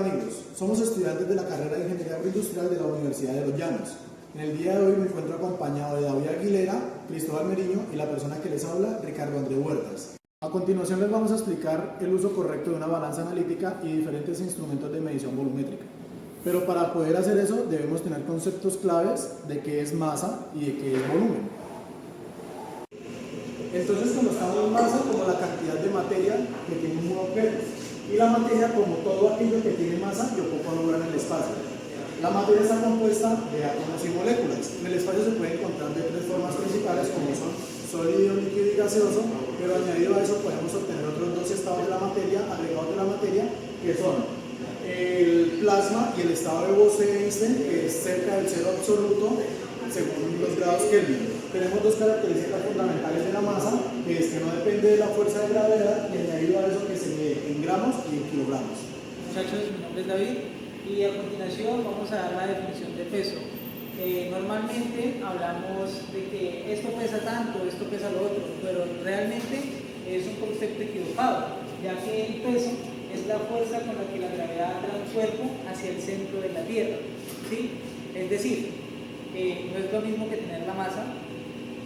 amigos, somos estudiantes de la carrera de Ingeniería Agroindustrial de la Universidad de Los Llanos. En el día de hoy me encuentro acompañado de David Aguilera, Cristóbal Meriño y la persona que les habla, Ricardo André Huertas. A continuación les vamos a explicar el uso correcto de una balanza analítica y diferentes instrumentos de medición volumétrica. Pero para poder hacer eso debemos tener conceptos claves de qué es masa y de qué es volumen. Entonces conozcamos masa como la cantidad de materia que tiene un objeto y la materia como todo aquello que tiene masa y ocupa un lugar en el espacio. La materia está compuesta de átomos y moléculas. En el espacio se puede encontrar de tres formas principales como son sólido, líquido y gaseoso, pero añadido a eso podemos obtener otros dos estados de la materia, agregados de la materia, que son el plasma y el estado de Bose-Einstein, que es cerca del cero absoluto según los grados Kelvin. Tenemos dos características fundamentales de la masa, que es que no depende de la fuerza de gravedad y añadido a eso que se mide en gramos y en kilogramos. Muchachos, mi nombre es David y a continuación vamos a dar la definición de peso. Normalmente hablamos de que esto pesa tanto, esto pesa lo otro, pero realmente es un concepto equivocado, ya que el peso es la fuerza con la que la gravedad trae un cuerpo hacia el centro de la Tierra, ¿sí? Es decir, no es lo mismo que tener la masa,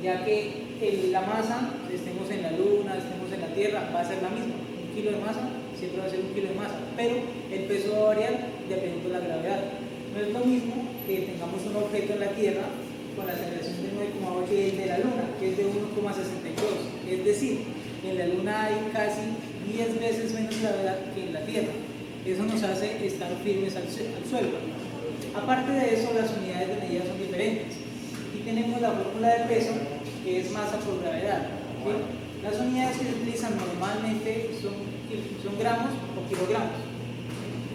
ya que la masa, estemos en la Luna, estemos en la Tierra, va a ser la misma. Un kilo de masa siempre va a ser un kilo de masa, pero el peso va a variar dependiendo de la gravedad. No es lo mismo que tengamos un objeto en la Tierra con la aceleración de 9,8 que el de la Luna, que es de 1,62. Es decir, en la Luna hay casi 10 veces menos gravedad que en la Tierra. Eso nos hace estar firmes al suelo. Aparte de eso, las unidades de medida son diferentes. Aquí tenemos la fórmula de peso, que es masa por gravedad. ¿Sí? Las unidades que se utilizan normalmente son gramos o kilogramos.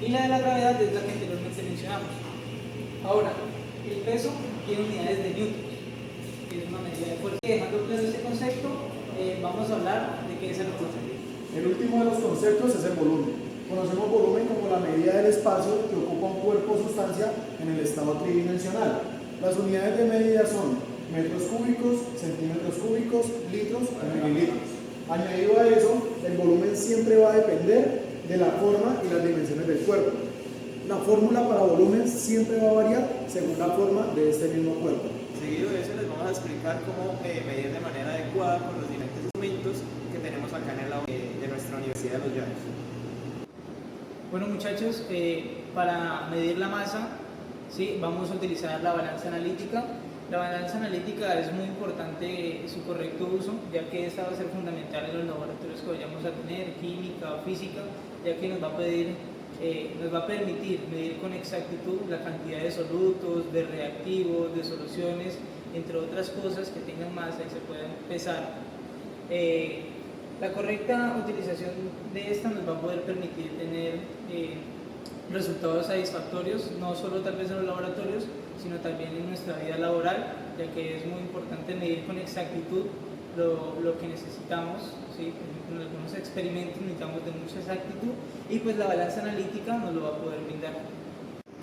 Y la de la gravedad es la que anteriormente mencionamos. Ahora, el peso tiene unidades de newtons, que es una medida de fuerza. Dejando claro este concepto, vamos a hablar de qué es el volumen. El último de los conceptos es el volumen. Conocemos volumen como la medida del espacio que ocupa un cuerpo o sustancia en el estado tridimensional. Las unidades de medida son metros cúbicos, centímetros cúbicos, litros y mililitros. Añadido a eso, el volumen siempre va a depender de la forma y las dimensiones del cuerpo. La fórmula para volumen siempre va a variar según la forma de este mismo cuerpo. Seguido de eso les vamos a explicar cómo medir de manera adecuada con los diferentes instrumentos que tenemos acá en el lado de nuestra Universidad de Los Llanos. Bueno muchachos, para medir la masa, ¿sí? Vamos a utilizar la balanza analítica. La balanza analítica es muy importante su correcto uso, ya que esta va a ser fundamental en los laboratorios que vayamos a tener, química o física, ya que nos va a permitir medir con exactitud la cantidad de solutos, de reactivos, de soluciones, entre otras cosas que tengan masa y se puedan pesar. La correcta utilización de esta nos va a poder permitir tener resultados satisfactorios, no solo tal vez en los laboratorios, sino también en nuestra vida laboral, ya que es muy importante medir con exactitud lo que necesitamos, ¿sí? Por ejemplo, en algunos experimentos necesitamos de mucha exactitud y pues la balanza analítica nos lo va a poder brindar.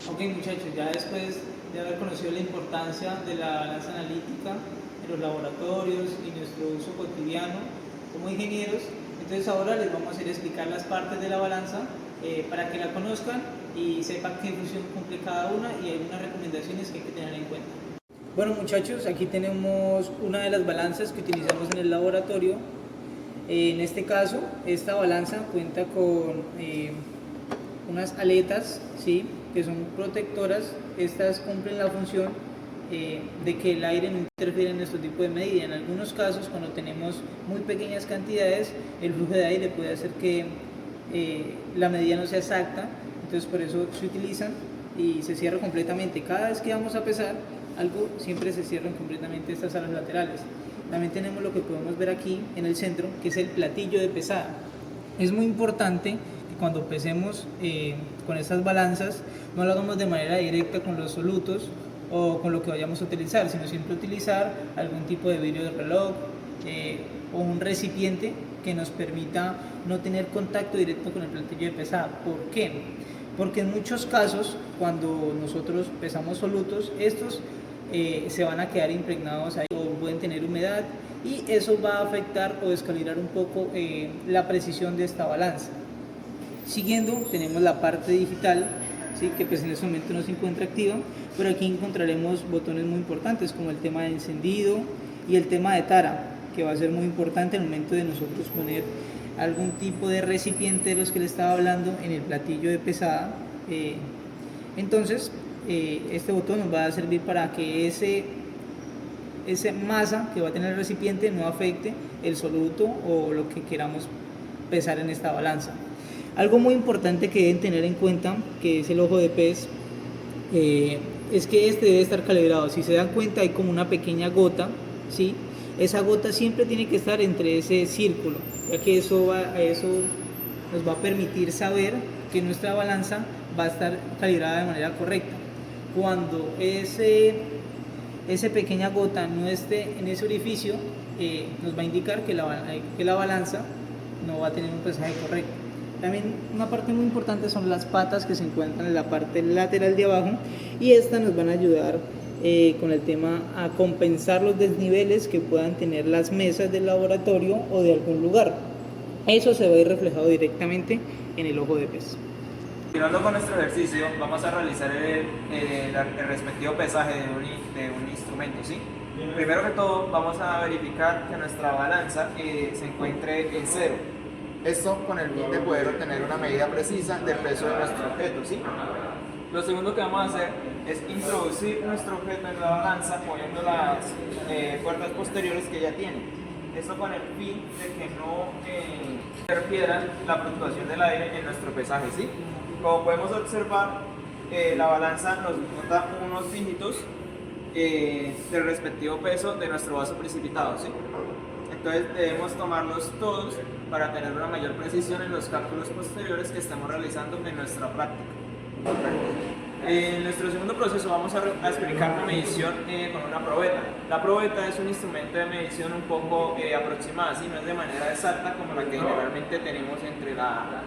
Ok muchachos, ya después de haber conocido la importancia de la balanza analítica en los laboratorios y nuestro uso cotidiano como ingenieros, entonces ahora les vamos a ir a explicar las partes de la balanza para que la conozcan y sepan qué función cumple cada una y algunas recomendaciones que hay que tener en cuenta. Bueno muchachos, aquí tenemos una de las balanzas que utilizamos en el laboratorio. En este caso, esta balanza cuenta con unas aletas, ¿sí? Que son protectoras. Estas cumplen la función de que el aire no interfiere en nuestro tipo de medida. En algunos casos, cuando tenemos muy pequeñas cantidades, el flujo de aire puede hacer que la medida no sea exacta, entonces por eso se utilizan y se cierra completamente. Cada vez que vamos a pesar algo, siempre se cierran completamente estas alas laterales. También tenemos lo que podemos ver aquí en el centro, que es el platillo de pesada. Es muy importante que cuando pesemos con estas balanzas no lo hagamos de manera directa con los solutos o con lo que vayamos a utilizar, sino siempre utilizar algún tipo de vidrio de reloj o un recipiente que nos permita no tener contacto directo con el platillo de pesada. ¿Por qué? Porque en muchos casos, cuando nosotros pesamos solutos, estos se van a quedar impregnados ahí o pueden tener humedad y eso va a afectar o descalibrar un poco la precisión de esta balanza. Siguiendo tenemos la parte digital, ¿sí? Que pues en este momento no se encuentra activa, pero aquí encontraremos botones muy importantes como el tema de encendido y el tema de tara, que va a ser muy importante al momento de nosotros poner algún tipo de recipiente de los que le estaba hablando en el platillo de pesada. Entonces este botón nos va a servir para que esa masa que va a tener el recipiente no afecte el soluto o lo que queramos pesar en esta balanza. Algo muy importante que deben tener en cuenta, que es el ojo de pez, es que este debe estar calibrado. Si se dan cuenta hay como una pequeña gota, ¿sí? Esa gota siempre tiene que estar entre ese círculo, ya que eso nos va a permitir saber que nuestra balanza va a estar calibrada de manera correcta. Cuando esa pequeña gota no esté en ese orificio, nos va a indicar que la balanza no va a tener un pesaje correcto. También una parte muy importante son las patas que se encuentran en la parte lateral de abajo, y estas nos van a ayudar con el tema a compensar los desniveles que puedan tener las mesas del laboratorio o de algún lugar. Eso se va a ir reflejado directamente en el ojo de pez. Continuando con nuestro ejercicio, vamos a realizar el respectivo pesaje de un instrumento, ¿sí? Primero que todo, vamos a verificar que nuestra balanza se encuentre en cero. Esto con el fin de poder obtener una medida precisa del peso de nuestro objeto, ¿sí? Lo segundo que vamos a hacer es introducir nuestro objeto en la balanza moviendo las puertas posteriores que ya tiene. Esto con el fin de que no interfiera la fluctuación del aire en nuestro pesaje, ¿sí? Como podemos observar, la balanza nos nota unos dígitos del respectivo peso de nuestro vaso precipitado, ¿sí? Entonces debemos tomarlos todos para tener una mayor precisión en los cálculos posteriores que estamos realizando en nuestra práctica. En nuestro segundo proceso vamos a explicar la medición con una probeta. La probeta es un instrumento de medición un poco aproximada, ¿sí? No es de manera exacta como la que generalmente tenemos entre la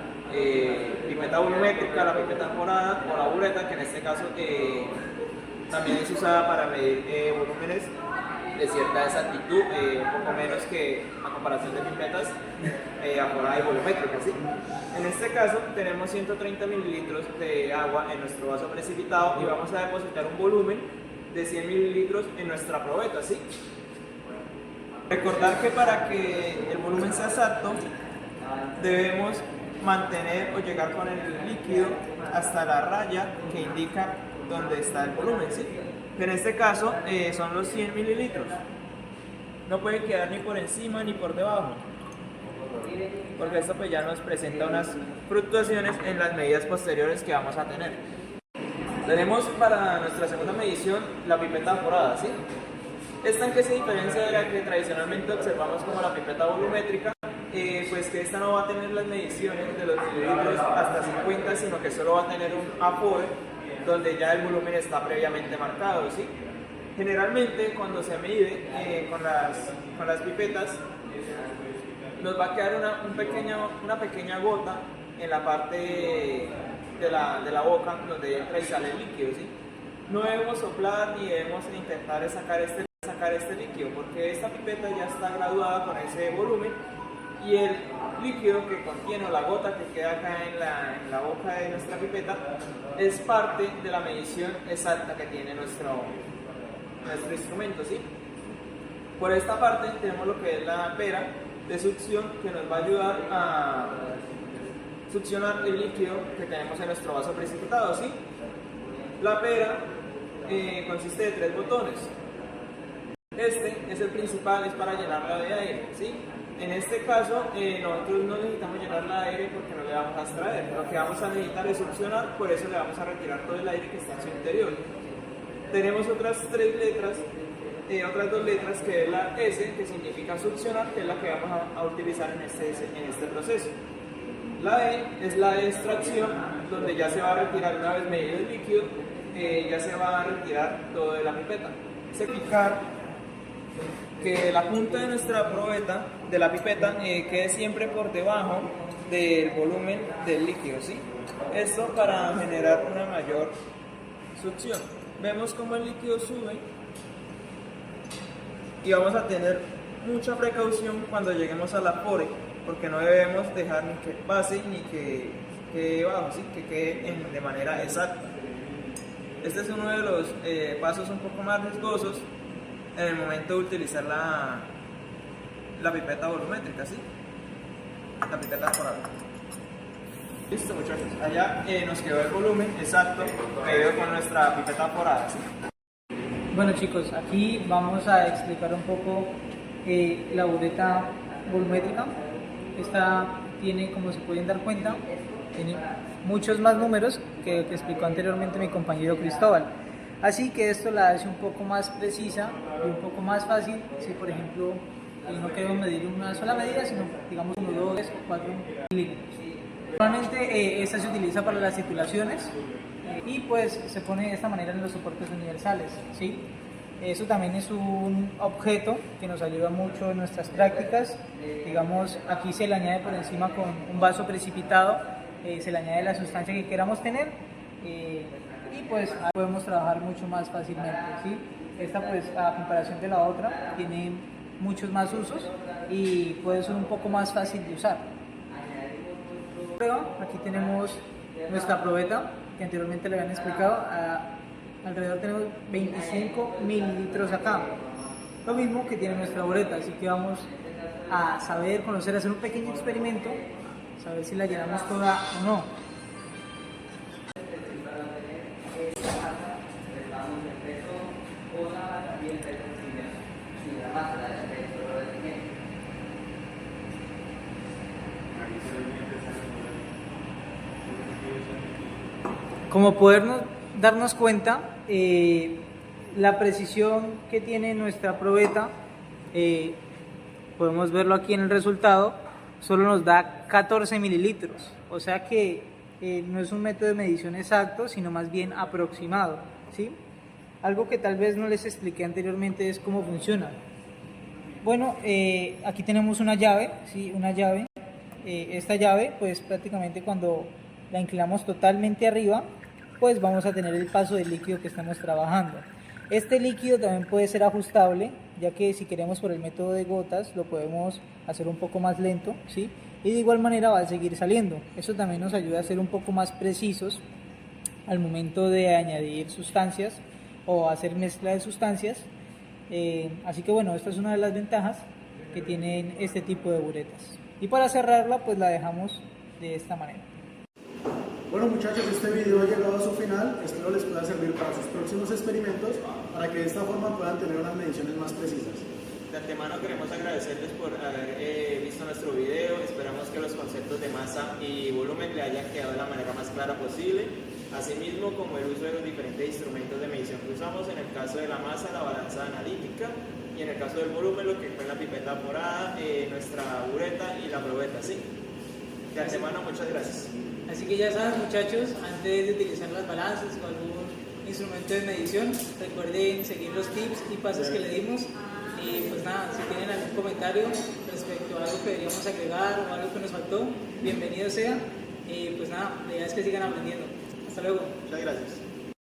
pipeta volumétrica, la pipeta forada o la bureta, que en este caso también es usada para medir volúmenes de cierta exactitud, un poco menos que a comparación de pipetas aforadas y volumétricas, ¿sí? En este caso tenemos 130 mililitros de agua en nuestro vaso precipitado y vamos a depositar un volumen de 100 mililitros en nuestra probeta, ¿sí? Recordar que para que el volumen sea exacto debemos mantener o llegar con el líquido hasta la raya que indica dónde está el volumen, ¿sí? En este caso son los 100 mililitros. No puede quedar ni por encima ni por debajo, porque esto pues ya nos presenta unas fluctuaciones en las medidas posteriores que vamos a tener. Tenemos para nuestra segunda medición la pipeta forada, ¿sí? ¿Esta en qué se diferencia de la que tradicionalmente observamos como la pipeta volumétrica? Pues que esta no va a tener las mediciones de los mililitros hasta 50, sino que solo va a tener un afore donde ya el volumen está previamente marcado, ¿sí? Generalmente cuando se mide con las pipetas nos va a quedar una pequeña gota en la parte de la boca donde entra y sale el líquido, ¿sí? No debemos soplar ni debemos intentar sacar este líquido, porque esta pipeta ya está graduada con ese volumen y el líquido que contiene, o la gota que queda acá en la boca de nuestra pipeta, es parte de la medición exacta que tiene nuestro instrumento, ¿sí? Por esta parte tenemos lo que es la pera de succión, que nos va a ayudar a succionar el líquido que tenemos en nuestro vaso precipitado, ¿sí? La pera consiste de 3 botones. Este es el principal, es para llenarla de aire, ¿sí? En este caso, nosotros no necesitamos llenarla de aire porque no le vamos a extraer. Lo que vamos a necesitar es succionar, por eso le vamos a retirar todo el aire que está en su interior. Tenemos otras 3 letras, otras 2 letras, que es la S, que significa succionar, que es la que vamos a utilizar en este proceso. La E es la de extracción, donde ya se va a retirar, una vez medido el líquido, ya se va a retirar todo de la pipeta. Fijar que la punta de nuestra probeta, de la pipeta, quede siempre por debajo del volumen del líquido, ¿sí? Esto para generar una mayor succión. Vemos como el líquido sube y vamos a tener mucha precaución cuando lleguemos a la pore, porque no debemos dejar ni que pase ni que quede bajo, ¿sí? Que quede de manera exacta. Este es uno de los pasos un poco más riesgosos en el momento de utilizar la pipeta volumétrica, ¿sí? La pipeta forada. Listo, muchachos, allá nos quedó el volumen exacto medido con nuestra pipeta forada, ¿sí? Bueno chicos, aquí vamos a explicar un poco la bureta volumétrica. Esta tiene, como se pueden dar cuenta, tiene muchos más números que explicó anteriormente mi compañero Cristóbal. Así que esto la hace un poco más precisa y un poco más fácil si, por ejemplo, no queremos medir una sola medida, sino digamos 1, 2 o 4 milímetros. Normalmente esta se utiliza para las titulaciones y pues se pone de esta manera en los soportes universales, ¿sí? Eso también es un objeto que nos ayuda mucho en nuestras prácticas. Digamos, aquí se le añade por encima con un vaso precipitado, se le añade la sustancia que queramos tener y pues podemos trabajar mucho más fácilmente, ¿sí? Esta pues a comparación de la otra tiene muchos más usos y puede ser un poco más fácil de usar. Aquí tenemos nuestra probeta que anteriormente le habían explicado. Alrededor tenemos 25 mililitros acá, lo mismo que tiene nuestra bureta, así que vamos a saber, conocer, hacer un pequeño experimento, saber si la llenamos toda o no. Como podernos darnos cuenta, la precisión que tiene nuestra probeta, podemos verlo aquí en el resultado, solo nos da 14 mililitros, o sea que no es un método de medición exacto, sino más bien aproximado, ¿sí? Algo que tal vez no les expliqué anteriormente es cómo funciona. Bueno, aquí tenemos una llave, ¿sí? Una llave. Esta llave, pues prácticamente cuando la inclinamos totalmente arriba, pues vamos a tener el paso del líquido que estamos trabajando. Este líquido también puede ser ajustable, ya que si queremos por el método de gotas lo podemos hacer un poco más lento, ¿sí? Y de igual manera va a seguir saliendo. Eso también nos ayuda a ser un poco más precisos al momento de añadir sustancias o hacer mezcla de sustancias. Así que bueno, esta es una de las ventajas que tienen este tipo de buretas. Y para cerrarla pues la dejamos de esta manera. Bueno muchachos, este video ha llegado a su final, espero les pueda servir para sus próximos experimentos, para que de esta forma puedan tener unas mediciones más precisas. De antemano queremos agradecerles por haber visto nuestro video, esperamos que los conceptos de masa y volumen le hayan quedado de la manera más clara posible, asimismo como el uso de los diferentes instrumentos de medición que usamos, en el caso de la masa, la balanza analítica, y en el caso del volumen, lo que fue la pipeta forada, nuestra bureta y la probeta, ¿sí? De antemano, muchas gracias. Así que ya saben muchachos, antes de utilizar las balanzas o algún instrumento de medición, recuerden seguir los tips y pasos que le dimos. Y pues nada, si tienen algún comentario respecto a algo que deberíamos agregar o algo que nos faltó, bienvenido sea. Y pues nada, la idea es que sigan aprendiendo. Hasta luego. Muchas gracias.